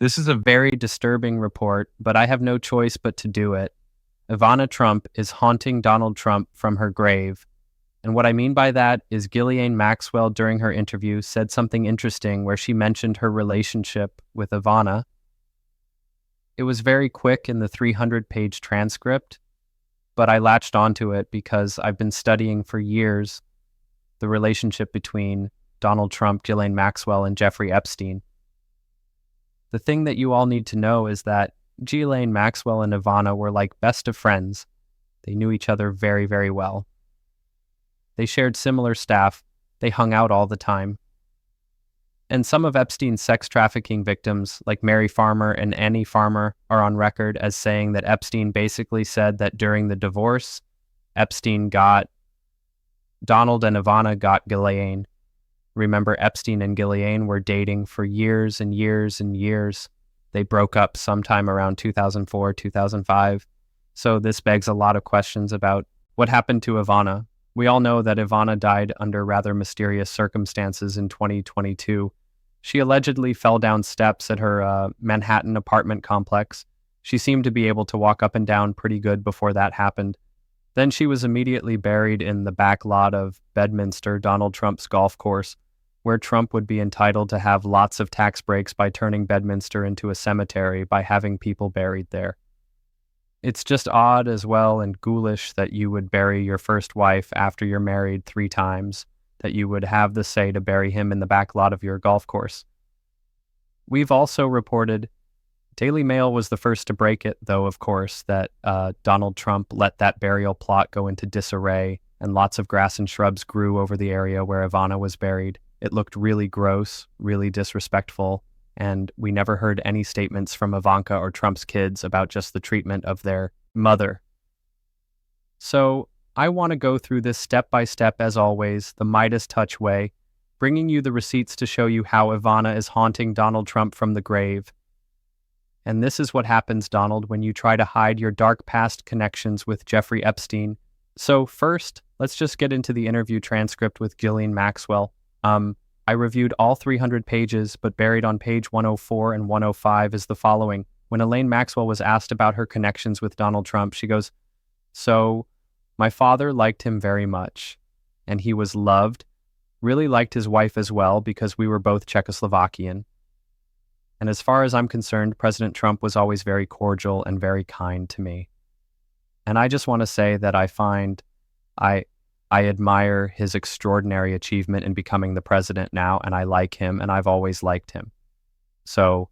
This is a very disturbing report, but I have no choice but to do it. Ivana Trump is haunting Donald Trump from her grave. And what I mean by that is Ghislaine Maxwell during her interview said something interesting where she mentioned her relationship with Ivana. It was very quick in the 300-page transcript, but I latched onto it because I've been studying for years the relationship between Donald Trump, Ghislaine Maxwell, and Jeffrey Epstein. The thing that you all need to know is that Ghislaine Maxwell and Ivana were like best of friends. They knew each other very, very well. They shared similar staff. They hung out all the time. And some of Epstein's sex trafficking victims, like Mary Farmer and Annie Farmer, are on record as saying that Epstein basically said that during the divorce, Donald and Ivana got Ghislaine. Remember, Epstein and Ghislaine were dating for years and years and years. They broke up sometime around 2004, 2005. So this begs a lot of questions about what happened to Ivana. We all know that Ivana died under rather mysterious circumstances in 2022. She allegedly fell down steps at her Manhattan apartment complex. She seemed to be able to walk up and down pretty good before that happened. Then she was immediately buried in the back lot of Bedminster, Donald Trump's golf course, where Trump would be entitled to have lots of tax breaks by turning Bedminster into a cemetery by having people buried there. It's just odd as well and ghoulish that you would bury your first wife after you're married 3 times, that you would have the say to bury him in the back lot of your golf course. We've also reported, Daily Mail was the first to break it, though, of course, that Donald Trump let that burial plot go into disarray and lots of grass and shrubs grew over the area where Ivana was buried. It looked really gross, really disrespectful, and we never heard any statements from Ivanka or Trump's kids about just the treatment of their mother. So I want to go through this step by step as always, the Midas touch way, bringing you the receipts to show you how Ivana is haunting Donald Trump from the grave. And this is what happens, Donald, when you try to hide your dark past connections with Jeffrey Epstein. So first, let's just get into the interview transcript with Ghislaine Maxwell. I reviewed all 300 pages, but buried on page 104 and 105 is the following. When Elaine Maxwell was asked about her connections with Donald Trump, she goes, "So, my father liked him very much, and he was loved, really liked his wife as well because we were both Czechoslovakian. And as far as I'm concerned, President Trump was always very cordial and very kind to me. And I just want to say that I admire his extraordinary achievement in becoming the president now, and I like him, and I've always liked him. So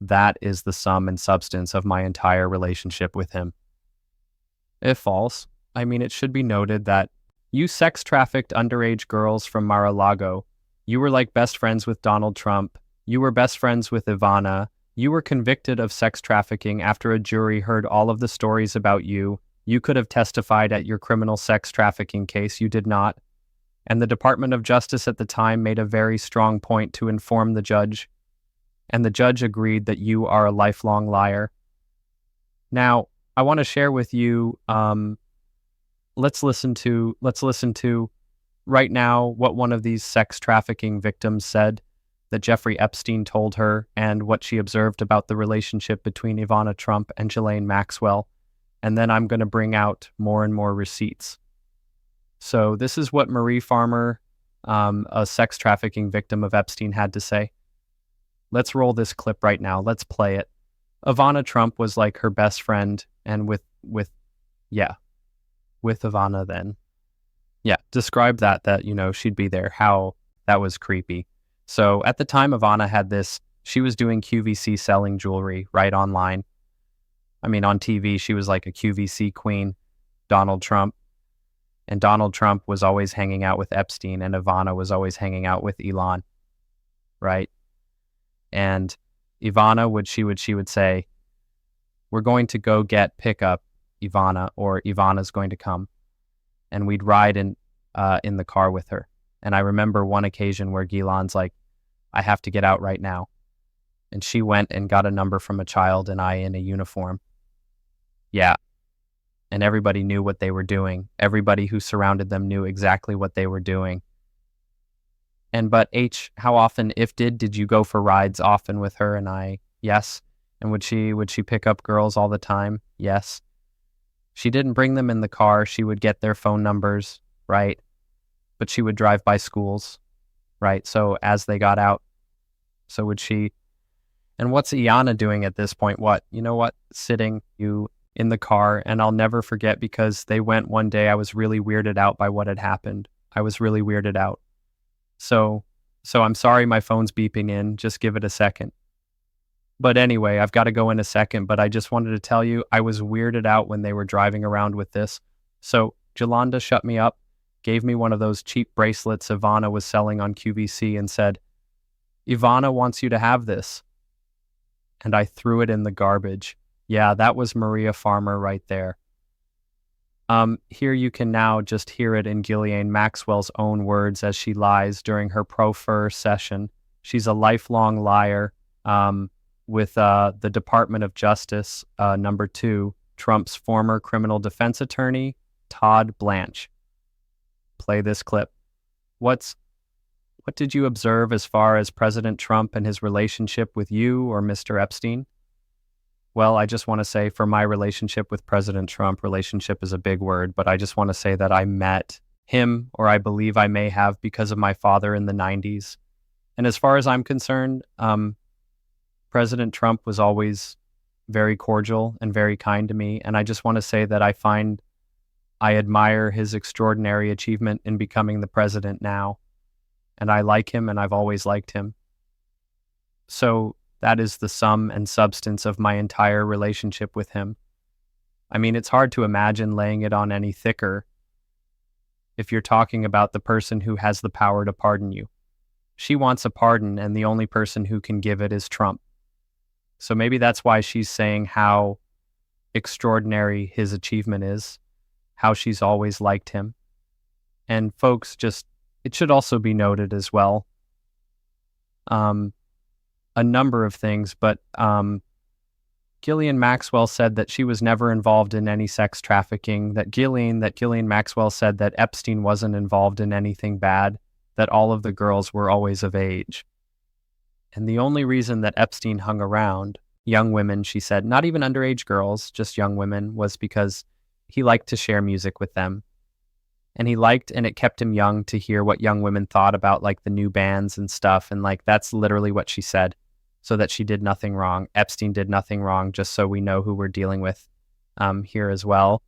that is the sum and substance of my entire relationship with him." If false, it should be noted that you sex-trafficked underage girls from Mar-a-Lago. You were like best friends with Donald Trump. You were best friends with Ivana. You were convicted of sex trafficking after a jury heard all of the stories about you. You could have testified at your criminal sex trafficking case. You did not. And the Department of Justice at the time made a very strong point to inform the judge. And the judge agreed that you are a lifelong liar. Now, I want to share with you, let's listen to right now what one of these sex trafficking victims said that Jeffrey Epstein told her and what she observed about the relationship between Ivana Trump and Ghislaine Maxwell. And then I'm going to bring out more and more receipts. So this is what Marie Farmer, a sex trafficking victim of Epstein, had to say. Let's roll this clip right now. Let's play it. Ivana Trump was like her best friend, and with Ivana then. Yeah, describe that, she'd be there, how that was creepy. So at the time Ivana had this, she was doing QVC selling jewelry right online. On TV, she was like a QVC queen, Donald Trump. And Donald Trump was always hanging out with Epstein, and Ivana was always hanging out with Elon, right? And Ivana she would say, "We're going to go pick up Ivana," or "Ivana's going to come." And we'd ride in the car with her. And I remember one occasion where Elon's like, "I have to get out right now." And she went and got a number from a child and I in a uniform. Yeah. And everybody knew what they were doing. Everybody who surrounded them knew exactly what they were doing. And but H, how often, did you go for rides often with her and I? Yes. And would she pick up girls all the time? Yes. She didn't bring them in the car. She would get their phone numbers, right? But she would drive by schools, right? So as they got out, so would she. And what's Iana doing at this point? What? You know what? Sitting you in the car. And I'll never forget because they went one day. I was really weirded out by what had happened. I was really weirded out. So I'm sorry my phone's beeping in. Just give it a second. But anyway, I've got to go in a second, but I just wanted to tell you I was weirded out when they were driving around with this. So Jolanda shut me up, gave me one of those cheap bracelets Ivana was selling on QVC and said, Ivana wants you to have this. And I threw it in the garbage. Yeah, that was Maria Farmer right there. Here you can now just hear it in Ghislaine Maxwell's own words as she lies during her pro-fur session. She's a lifelong liar with the Department of Justice, number 2, Trump's former criminal defense attorney, Todd Blanche. Play this clip. What did you observe as far as President Trump and his relationship with you or Mr. Epstein? Well, I just want to say for my relationship with President Trump, relationship is a big word, but I just want to say that I met him, or I believe I may have because of my father in the 90s. And as far as I'm concerned, President Trump was always very cordial and very kind to me. And I just want to say that I admire his extraordinary achievement in becoming the president now. And I like him and I've always liked him. So that is the sum and substance of my entire relationship with him. I mean, it's hard to imagine laying it on any thicker if you're talking about the person who has the power to pardon you. She wants a pardon, and the only person who can give it is Trump. So maybe that's why she's saying how extraordinary his achievement is, how she's always liked him. And folks, it should also be noted as well, a number of things, but Ghislaine Maxwell said that she was never involved in any sex trafficking, that Ghislaine Maxwell said that Epstein wasn't involved in anything bad, that all of the girls were always of age. And the only reason that Epstein hung around young women, she said, not even underage girls, just young women, was because he liked to share music with them. And it kept him young to hear what young women thought about like the new bands and stuff. And like, that's literally what she said. So that she did nothing wrong. Epstein did nothing wrong, just so we know who we're dealing with here as well.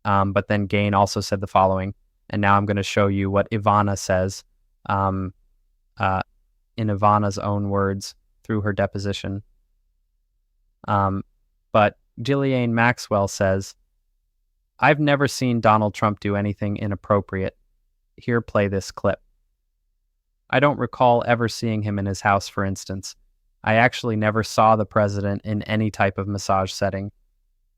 But then Gain also said the following, and now I'm going to show you what Ivana says in Ivana's own words through her deposition. But Ghislaine Maxwell says, I've never seen Donald Trump do anything inappropriate. Here, play this clip. I don't recall ever seeing him in his house, for instance. I actually never saw the president in any type of massage setting.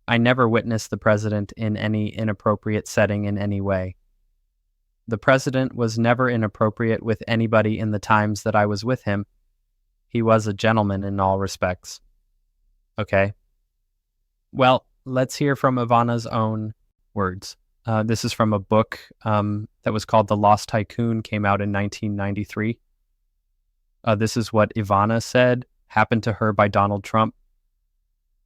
I never witnessed the president in any inappropriate setting in any way. The president was never inappropriate with anybody in the times that I was with him. He was a gentleman in all respects. Okay. Well, let's hear from Ivana's own words. This is from a book that was called The Lost Tycoon, came out in 1993. This is what Ivana said happened to her by Donald Trump.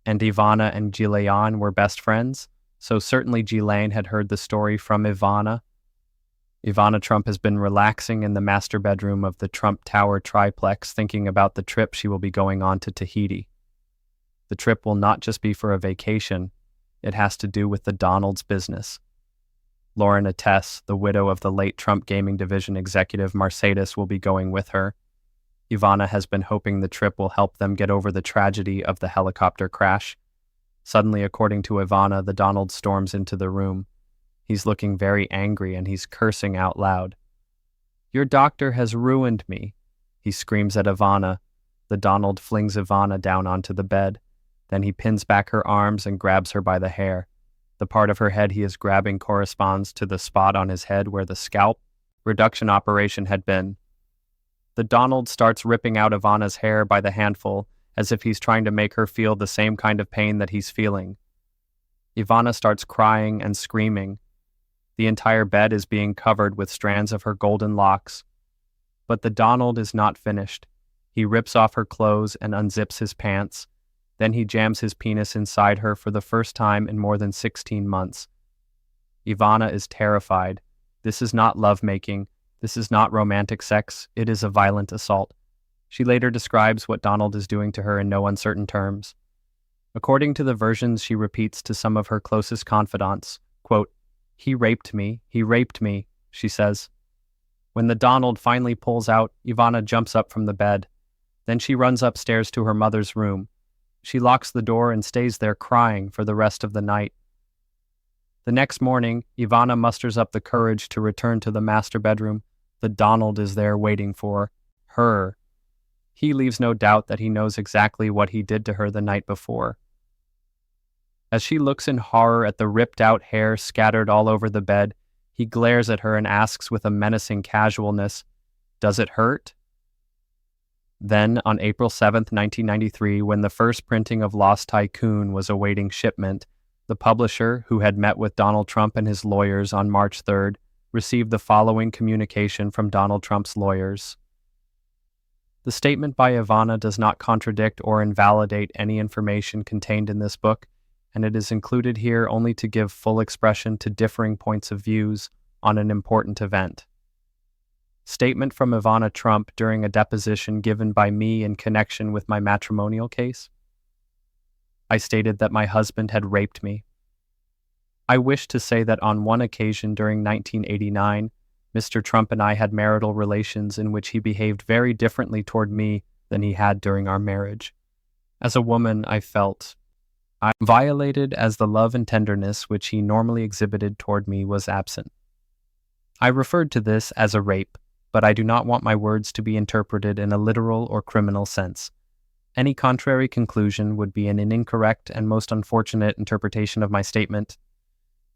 And Ivana and Ghislaine were best friends. So certainly Ghislaine had heard the story from Ivana. Ivana Trump has been relaxing in the master bedroom of the Trump Tower triplex, thinking about the trip she will be going on to Tahiti. The trip will not just be for a vacation. It has to do with the Donald's business. Lauren Attess, the widow of the late Trump Gaming Division executive Mercedes, will be going with her. Ivana has been hoping the trip will help them get over the tragedy of the helicopter crash. Suddenly, according to Ivana, the Donald storms into the room. He's looking very angry and he's cursing out loud. Your doctor has ruined me, he screams at Ivana. The Donald flings Ivana down onto the bed. Then he pins back her arms and grabs her by the hair. The part of her head he is grabbing corresponds to the spot on his head where the scalp reduction operation had been. The Donald starts ripping out Ivana's hair by the handful, as if he's trying to make her feel the same kind of pain that he's feeling. Ivana starts crying and screaming. The entire bed is being covered with strands of her golden locks. But the Donald is not finished. He rips off her clothes and unzips his pants. Then he jams his penis inside her for the first time in more than 16 months. Ivana is terrified. This is not lovemaking. This is not romantic sex. It is a violent assault. She later describes what Donald is doing to her in no uncertain terms. According to the versions she repeats to some of her closest confidants, quote, he raped me, she says. When the Donald finally pulls out, Ivana jumps up from the bed. Then she runs upstairs to her mother's room. She locks the door and stays there crying for the rest of the night. The next morning, Ivana musters up the courage to return to the master bedroom. The Donald is there waiting for her. He leaves no doubt that he knows exactly what he did to her the night before. As she looks in horror at the ripped-out hair scattered all over the bed, he glares at her and asks with a menacing casualness, "Does it hurt?" Then, on April 7th, 1993, when the first printing of Lost Tycoon was awaiting shipment, the publisher, who had met with Donald Trump and his lawyers on March 3rd, received the following communication from Donald Trump's lawyers. The statement by Ivana does not contradict or invalidate any information contained in this book, and it is included here only to give full expression to differing points of views on an important event. Statement from Ivana Trump during a deposition given by me in connection with my matrimonial case. I stated that my husband had raped me. I wish to say that on one occasion during 1989, Mr. Trump and I had marital relations in which he behaved very differently toward me than he had during our marriage. As a woman, I felt I violated as the love and tenderness which he normally exhibited toward me was absent. I referred to this as a rape, but I do not want my words to be interpreted in a literal or criminal sense. Any contrary conclusion would be an incorrect and most unfortunate interpretation of my statement,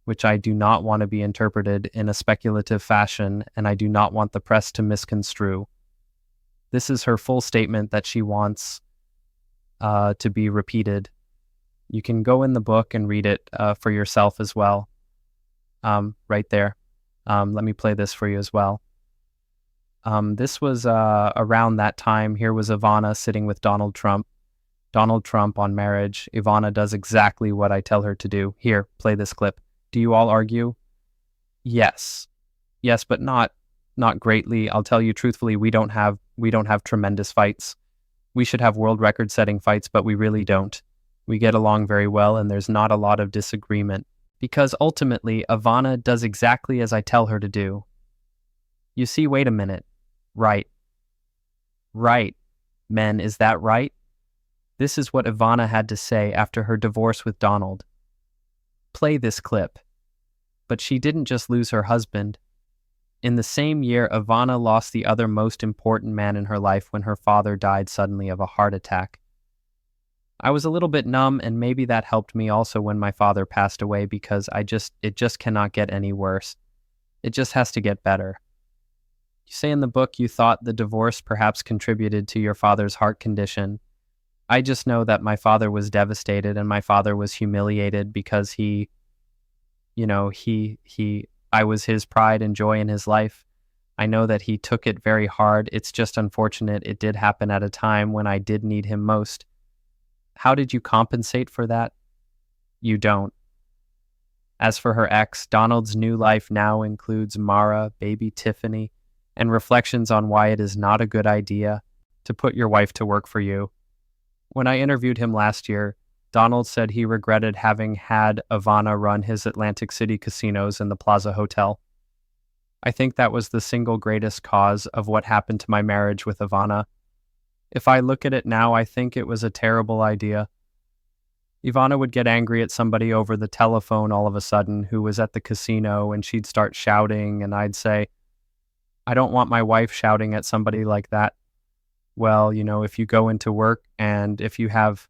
which I do not want to be interpreted in a speculative fashion, and I do not want the press to misconstrue. This is her full statement that she wants to be repeated. You can go in the book and read it for yourself as well. Right there. Let me play this for you as well. This was around that time. Here was Ivana sitting with Donald Trump. Donald Trump on marriage. Ivana does exactly what I tell her to do. Here, play this clip. Do you all argue? Yes. Yes, but not greatly. I'll tell you truthfully, we don't have tremendous fights. We should have world record-setting fights, but we really don't. We get along very well, and there's not a lot of disagreement. Because ultimately, Ivana does exactly as I tell her to do. You see, wait a minute. Right. Right. Men, is that right? This is what Ivana had to say after her divorce with Donald. Play this clip. But she didn't just lose her husband. In the same year, Ivana lost the other most important man in her life when her father died suddenly of a heart attack. I was a little bit numb, and maybe that helped me also when my father passed away, because it just cannot get any worse. It just has to get better. You say in the book you thought the divorce perhaps contributed to your father's heart condition. I just know that my father was devastated and my father was humiliated because I was his pride and joy in his life. I know that he took it very hard. It's just unfortunate it did happen at a time when I did need him most. How did you compensate for that? You don't. As for her ex, Donald's new life now includes Mara, baby Tiffany, and reflections on why it is not a good idea to put your wife to work for you. When I interviewed him last year, Donald said he regretted having had Ivana run his Atlantic City casinos and the Plaza Hotel. I think that was the single greatest cause of what happened to my marriage with Ivana. If I look at it now, I think it was a terrible idea. Ivana would get angry at somebody over the telephone all of a sudden who was at the casino, and she'd start shouting, and I'd say, I don't want my wife shouting at somebody like that. Well, if you go into work and if you have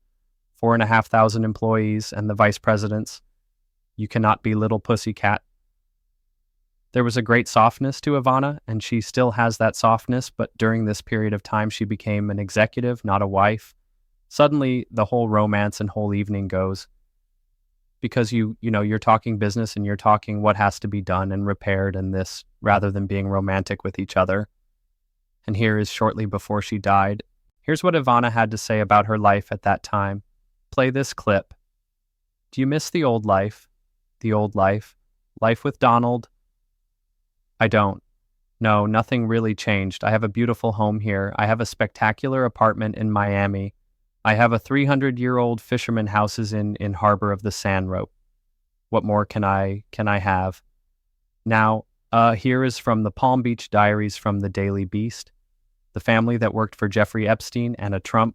4,500 employees and the vice presidents, you cannot be little pussycat. There was a great softness to Ivana, and she still has that softness, but during this period of time, she became an executive, not a wife. Suddenly, the whole romance and whole evening goes. Because you're talking business and you're talking what has to be done and repaired and this, rather than being romantic with each other. And here is shortly before she died. Here's what Ivana had to say about her life at that time. Play this clip. Do you miss the old life? The old life? Life with Donald? I don't. No, nothing really changed. I have a beautiful home here. I have a spectacular apartment in Miami. I have a 300-year-old fisherman houses in Harbor of the Sand Rope. What more can I have? Now, here is from the Palm Beach Diaries from the Daily Beast. The family that worked for Jeffrey Epstein and a Trump.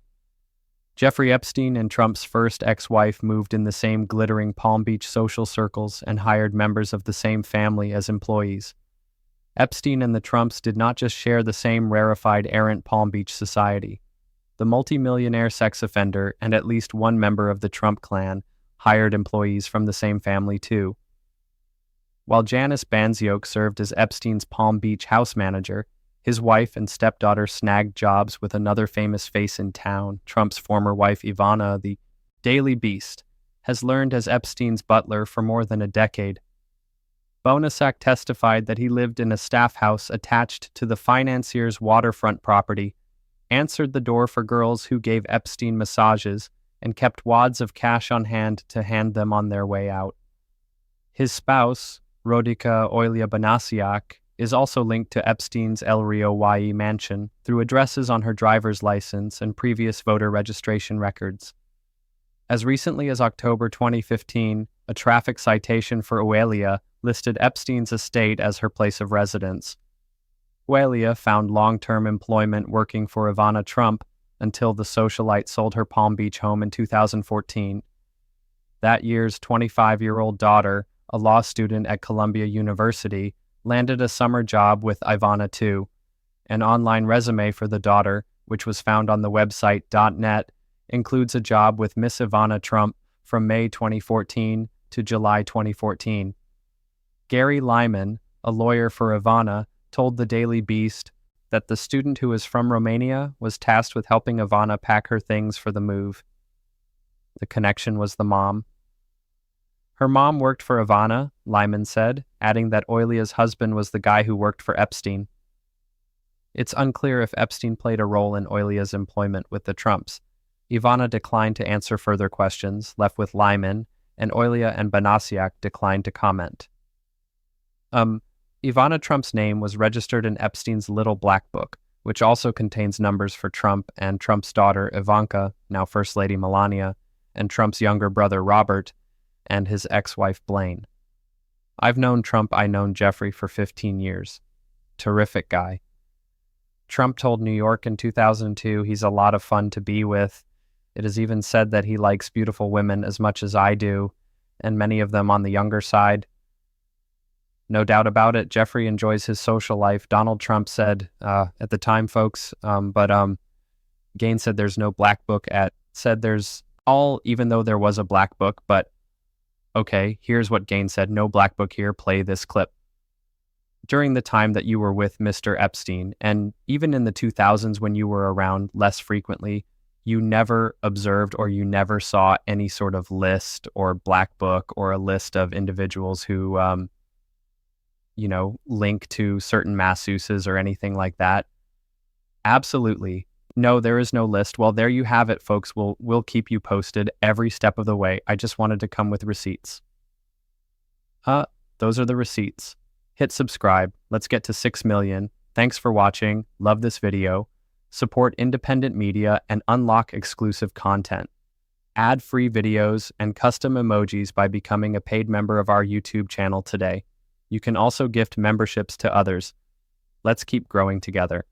Jeffrey Epstein and Trump's first ex-wife moved in the same glittering Palm Beach social circles and hired members of the same family as employees. Epstein and the Trumps did not just share the same rarefied errant Palm Beach society. The multimillionaire sex offender and at least one member of the Trump clan hired employees from the same family too. While Janice Banziok served as Epstein's Palm Beach house manager, his wife and stepdaughter snagged jobs with another famous face in town, Trump's former wife Ivana. The Daily Beast has learned as Epstein's butler for more than a decade. Bonasak testified that he lived in a staff house attached to the financier's waterfront property, answered the door for girls who gave Epstein massages, and kept wads of cash on hand to hand them on their way out. His spouse, Rodica Oilia Banasiak, is also linked to Epstein's El Rio Hawaii mansion through addresses on her driver's license and previous voter registration records. As recently as October 2015, a traffic citation for Oilia listed Epstein's estate as her place of residence. Oilia found long-term employment working for Ivana Trump until the socialite sold her Palm Beach home in 2014. That year's 25-year-old daughter, a law student at Columbia University, landed a summer job with Ivana too. An online resume for the daughter, which was found on the website .net, includes a job with Miss Ivana Trump from May 2014 to July 2014. Gary Lyman, a lawyer for Ivana, told the Daily Beast that the student who is from Romania was tasked with helping Ivana pack her things for the move. The connection was the mom. Her mom worked for Ivana, Lyman said, adding that Oilia's husband was the guy who worked for Epstein. It's unclear if Epstein played a role in Oilia's employment with the Trumps. Ivana declined to answer further questions, left with Lyman, and Oilia and Banasiak declined to comment. Ivana Trump's name was registered in Epstein's Little Black Book, which also contains numbers for Trump and Trump's daughter Ivanka, now First Lady Melania, and Trump's younger brother Robert, and his ex-wife Blaine. I've known Trump, I known Jeffrey for 15 years. Terrific guy. Trump told New York in 2002 he's a lot of fun to be with. It is even said that he likes beautiful women as much as I do, and many of them on the younger side. No doubt about it, Jeffrey enjoys his social life, Donald Trump said at the time, folks. Gaines said there's no black book even though there was a black book, but okay, here's what Gaines said, no black book here, play this clip. During the time that you were with Mr. Epstein, and even in the 2000s when you were around less frequently, you never observed or you never saw any sort of list or black book or a list of individuals who, link to certain masseuses or anything like that? Absolutely. No, there is no list. Well, there you have it, folks. We'll keep you posted every step of the way. I just wanted to come with receipts. Those are the receipts. Hit subscribe. Let's get to 6 million. Thanks for watching. Love this video. Support independent media and unlock exclusive content. Add free videos and custom emojis by becoming a paid member of our YouTube channel today. You can also gift memberships to others. Let's keep growing together.